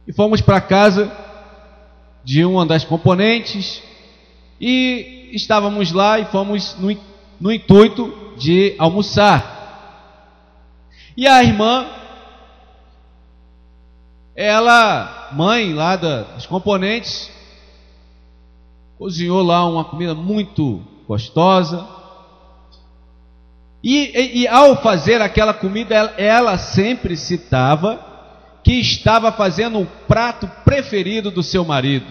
e fomos para a casa de uma das componentes e estávamos lá e fomos no intuito de almoçar. E a irmã, ela, mãe lá das componentes, cozinhou lá uma comida muito gostosa. E ao fazer aquela comida, ela sempre citava que estava fazendo o prato preferido do seu marido.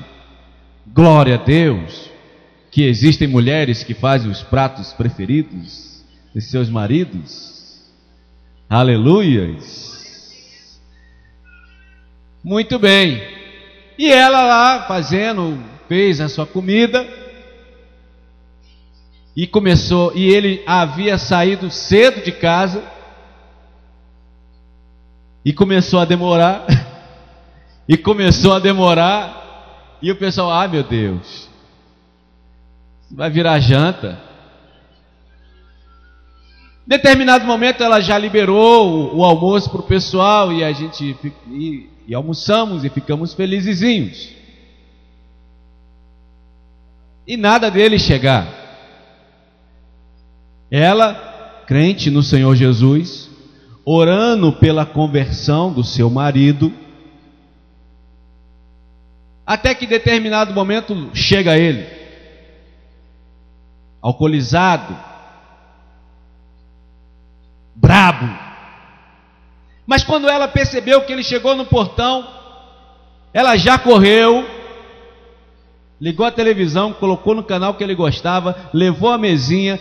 Glória a Deus, que existem mulheres que fazem os pratos preferidos de seus maridos. Aleluias. Muito bem. E ela lá fez a sua comida. E ele havia saído cedo de casa. E começou a demorar. E o pessoal, meu Deus, vai virar janta. Em determinado momento ela já liberou o almoço para o pessoal. E a gente e almoçamos e ficamos felizezinhos. E nada dele chegar. Ela, crente no Senhor Jesus, orando pela conversão do seu marido, até que em determinado momento chega ele, alcoolizado, brabo. Mas quando ela percebeu que ele chegou no portão, ela já correu, ligou a televisão, colocou no canal que ele gostava, levou a mesinha,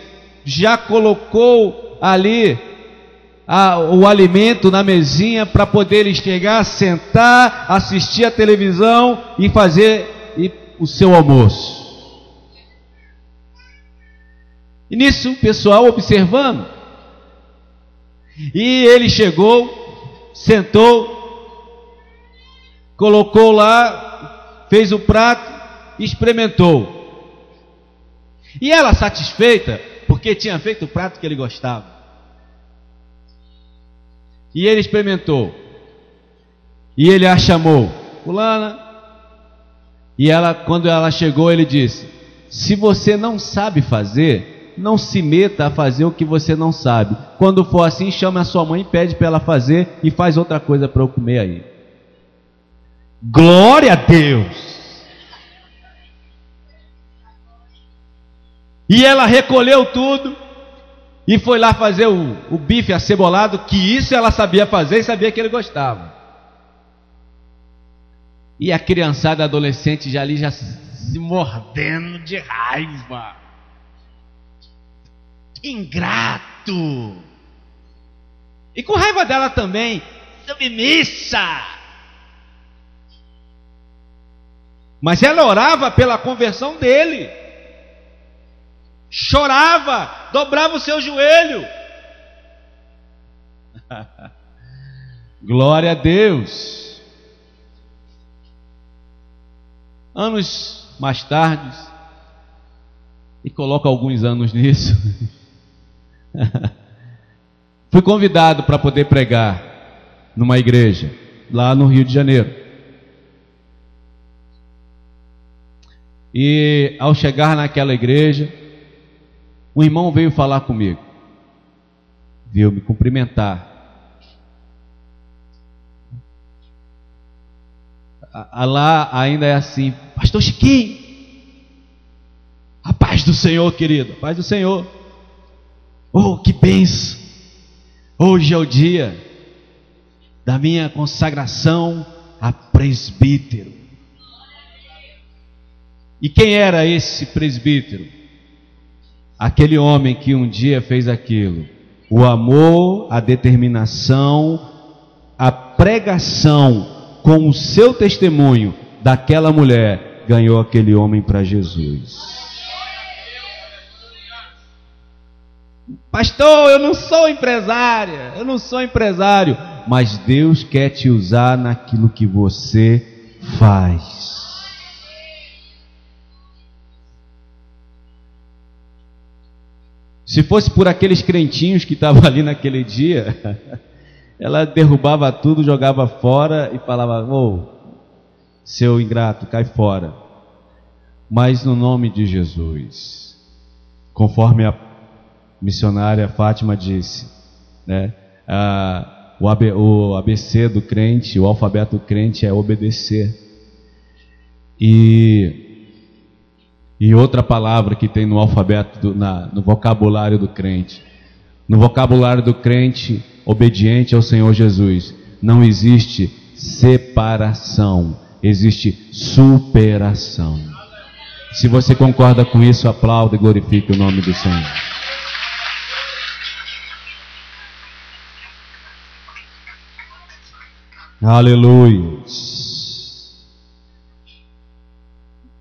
já colocou ali o alimento na mesinha para poder ele chegar, sentar, assistir a televisão e fazer o seu almoço. E nisso o pessoal observando. E ele chegou, sentou, colocou lá, fez o prato, experimentou. E ela satisfeita, porque tinha feito o prato que ele gostava. E ele experimentou. E ele a chamou, fulana. E ela, quando ela chegou, ele disse: se você não sabe fazer, não se meta a fazer o que você não sabe. Quando for assim, chama a sua mãe e pede para ela fazer e faz outra coisa para eu comer aí. Glória a Deus! E ela recolheu tudo e foi lá fazer o bife acebolado, que isso ela sabia fazer e sabia que ele gostava. E a criançada adolescente já ali, já se mordendo de raiva. Ingrato! E com raiva dela também, submissa! Mas ela orava pela conversão dele. Chorava, dobrava o seu joelho. Glória a Deus. Anos mais tarde, e coloca alguns anos nisso, fui convidado para poder pregar numa igreja lá no Rio de Janeiro. E ao chegar naquela igreja, um irmão veio falar comigo, veio me cumprimentar. Lá ainda é assim: pastor Chiquinho, a paz do Senhor, querido, a paz do Senhor. Oh, que bênção! Hoje é o dia da minha consagração a presbítero. E quem era esse presbítero? Aquele homem que um dia fez aquilo. O amor, a determinação, a pregação com o seu testemunho daquela mulher ganhou aquele homem para Jesus. Pastor, eu não sou empresária, eu não sou empresário, mas Deus quer te usar naquilo que você faz. Se fosse por aqueles crentinhos que estavam ali naquele dia, ela derrubava tudo, jogava fora e falava: seu ingrato, cai fora. Mas no nome de Jesus, conforme a missionária Fátima disse, né? O ABC do crente, o alfabeto do crente é obedecer. E outra palavra que tem no alfabeto, no vocabulário do crente. No vocabulário do crente obediente ao Senhor Jesus, não existe separação, existe superação. Se você concorda com isso, aplauda e glorifique o nome do Senhor. Aleluia.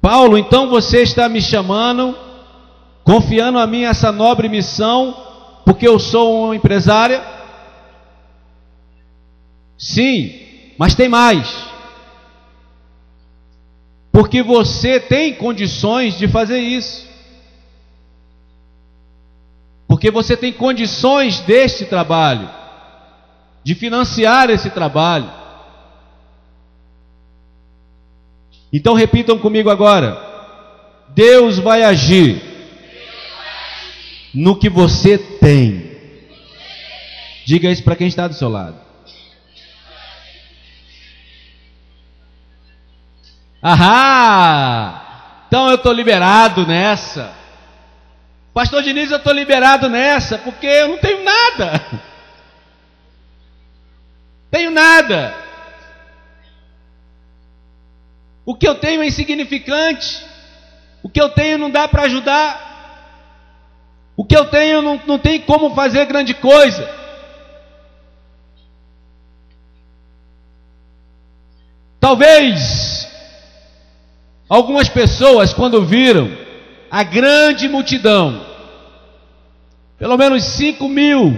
Paulo, então você está me chamando, confiando a mim essa nobre missão, porque eu sou uma empresária? Sim, mas tem mais. Porque você tem condições de fazer isso. Porque você tem condições deste trabalho, de financiar esse trabalho. Então repitam comigo agora: Deus vai agir no que você tem. Diga isso para quem está do seu lado. Ahá! Então eu estou liberado nessa. Pastor Diniz, eu estou liberado nessa, porque eu não tenho nada. Tenho nada. O que eu tenho é insignificante. O que eu tenho não dá para ajudar. O que eu tenho não tem como fazer grande coisa. Talvez algumas pessoas, quando viram a grande multidão, pelo menos 5.000,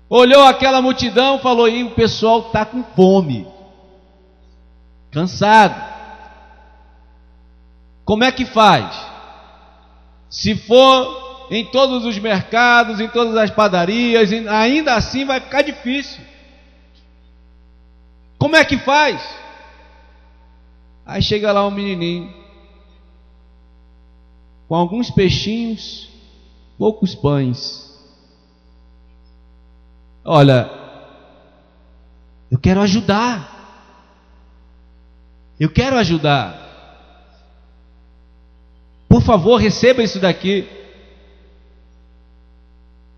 olhou aquela multidão e falou: e o pessoal está com fome, cansado. Como é que faz? Se for em todos os mercados, em todas as padarias, ainda assim vai ficar difícil. Como é que faz? Aí chega lá um menininho, com alguns peixinhos, poucos pães. Olha, eu quero ajudar. Eu quero ajudar. Por favor, receba isso daqui.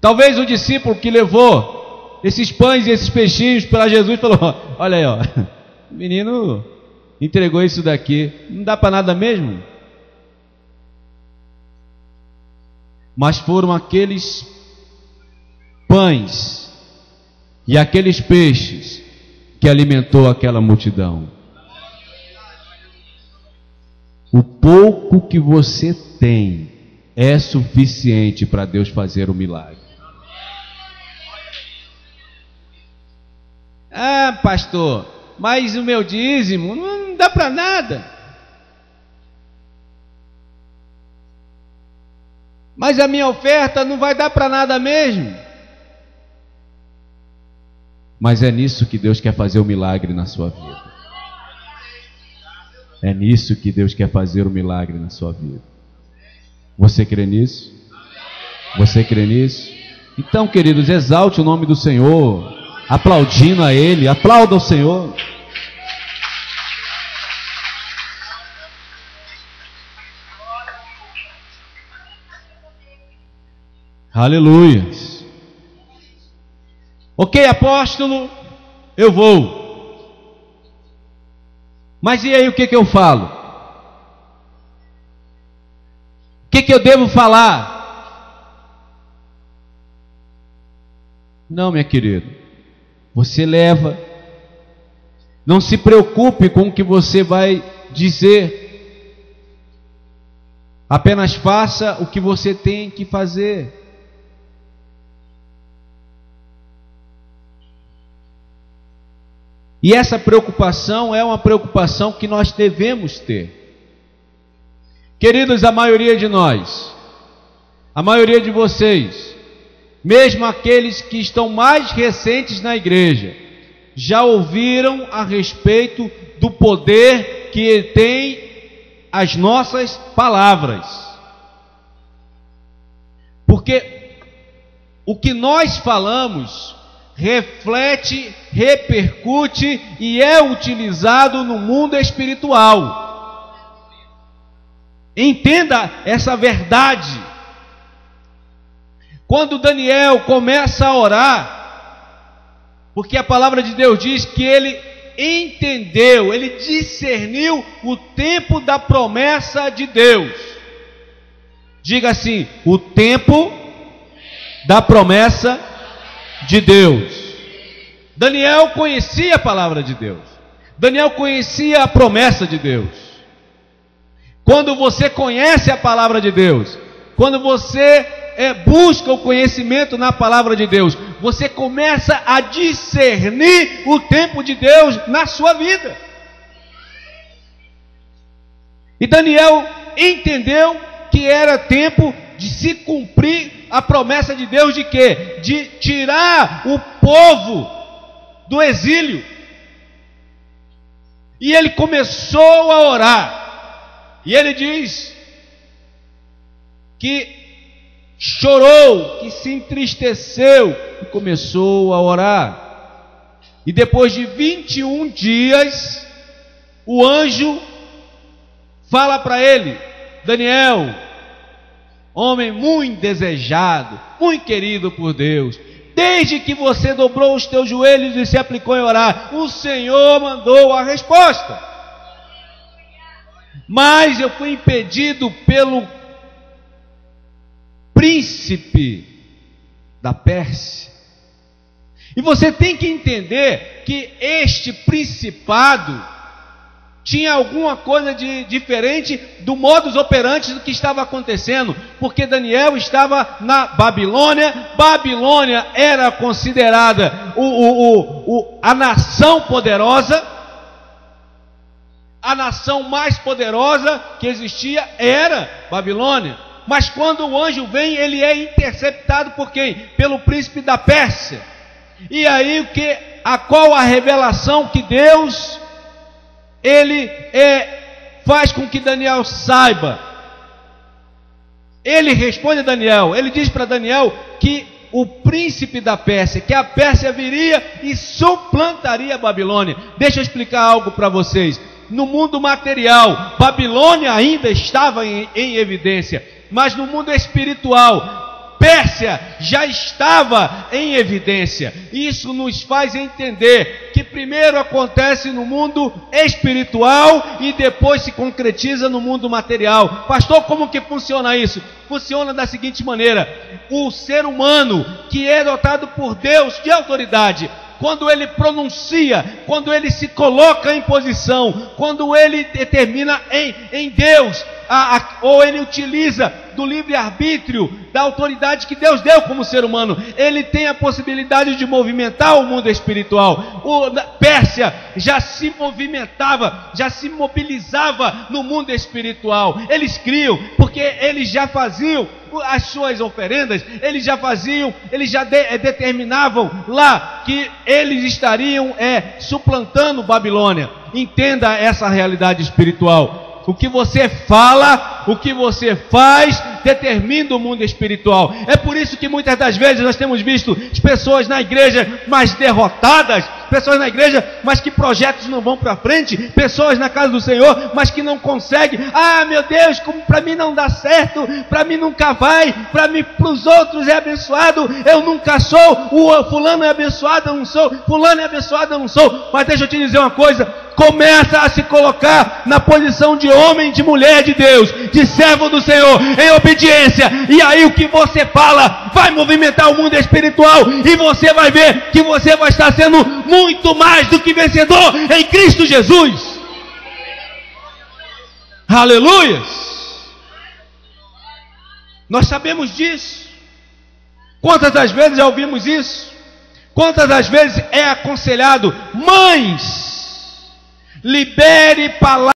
Talvez o discípulo que levou esses pães e esses peixinhos para Jesus falou: olha aí, ó, o menino entregou isso daqui, não dá para nada mesmo? Mas foram aqueles pães e aqueles peixes que alimentou aquela multidão. O pouco que você tem é suficiente para Deus fazer o milagre. Ah, pastor, mas o meu dízimo não dá para nada. Mas a minha oferta não vai dar para nada mesmo. Mas é nisso que Deus quer fazer o milagre na sua vida. É nisso que Deus quer fazer o milagre na sua vida. Você crê nisso? Você crê nisso? Então, queridos, exalte o nome do Senhor, aplaudindo a Ele. Aplauda o Senhor. Aleluia. Ok, apóstolo, eu vou. Mas e aí, o que eu falo? O que eu devo falar? Não, minha querida, você leva. Não se preocupe com o que você vai dizer. Apenas faça o que você tem que fazer. E essa preocupação é uma preocupação que nós devemos ter. Queridos, a maioria de nós, a maioria de vocês, mesmo aqueles que estão mais recentes na igreja, já ouviram a respeito do poder que tem as nossas palavras. Porque o que nós falamos reflete, repercute e é utilizado no mundo espiritual. Entenda essa verdade. Quando Daniel começa a orar, porque a palavra de Deus diz que ele entendeu, ele discerniu o tempo da promessa de Deus. Diga assim: o tempo da promessa de Deus. Daniel conhecia a palavra de Deus. Daniel conhecia a promessa de Deus. Quando você conhece a palavra de Deus, quando você busca o conhecimento na palavra de Deus, você começa a discernir o tempo de Deus na sua vida. E Daniel entendeu que era tempo de se cumprir a promessa de Deus de quê? De tirar o povo do exílio. E ele começou a orar. E ele diz que chorou, que se entristeceu e começou a orar. E depois de 21 dias, o anjo fala para ele: Daniel, homem muito desejado, muito querido por Deus, desde que você dobrou os teus joelhos e se aplicou em orar, o Senhor mandou a resposta. Mas eu fui impedido pelo príncipe da Pérsia. E você tem que entender que este principado tinha alguma coisa de diferente do modus operandi do que estava acontecendo, porque Daniel estava na Babilônia. Babilônia era considerada a nação poderosa, a nação mais poderosa que existia era Babilônia. Mas quando o anjo vem, ele é interceptado por quem? Pelo príncipe da Pérsia. E aí qual a revelação que Deus ele faz com que Daniel saiba? Ele responde a Daniel, ele diz para Daniel que o príncipe da Pérsia, que a Pérsia viria e suplantaria a Babilônia. Deixa eu explicar algo para vocês. No mundo material, Babilônia ainda estava em evidência, mas no mundo espiritual, Pérsia já estava em evidência. Isso nos faz entender que primeiro acontece no mundo espiritual e depois se concretiza no mundo material. Pastor, como que funciona isso? Funciona da seguinte maneira: o ser humano que é dotado por Deus de autoridade, quando ele pronuncia, quando ele se coloca em posição, quando ele determina em Deus, ou ele utiliza do livre-arbítrio, da autoridade que Deus deu como ser humano, ele tem a possibilidade de movimentar o mundo espiritual. Pérsia já se movimentava, já se mobilizava no mundo espiritual. Eles criam, porque eles já faziam as suas oferendas, eles já determinavam lá que eles estariam suplantando Babilônia. Entenda essa realidade espiritual. O que você fala, o que você faz, determina o mundo espiritual. É por isso que muitas das vezes nós temos visto as pessoas na igreja mais derrotadas, pessoas na igreja, mas que projetos não vão para frente, pessoas na casa do Senhor, mas que não conseguem. Ah, meu Deus, como para mim não dá certo, para mim nunca vai, para os outros é abençoado, eu nunca sou, o fulano é abençoado, eu não sou, fulano é abençoado, eu não sou. Mas deixa eu te dizer uma coisa: começa a se colocar na posição de homem, de mulher de Deus, de servo do Senhor, em obediência, e aí o que você fala vai movimentar o mundo espiritual, e você vai ver que você vai estar sendo muito mais do que vencedor em Cristo Jesus. Aleluias! Nós sabemos disso. Quantas das vezes já ouvimos isso? Quantas das vezes é aconselhado: mães, libere palavras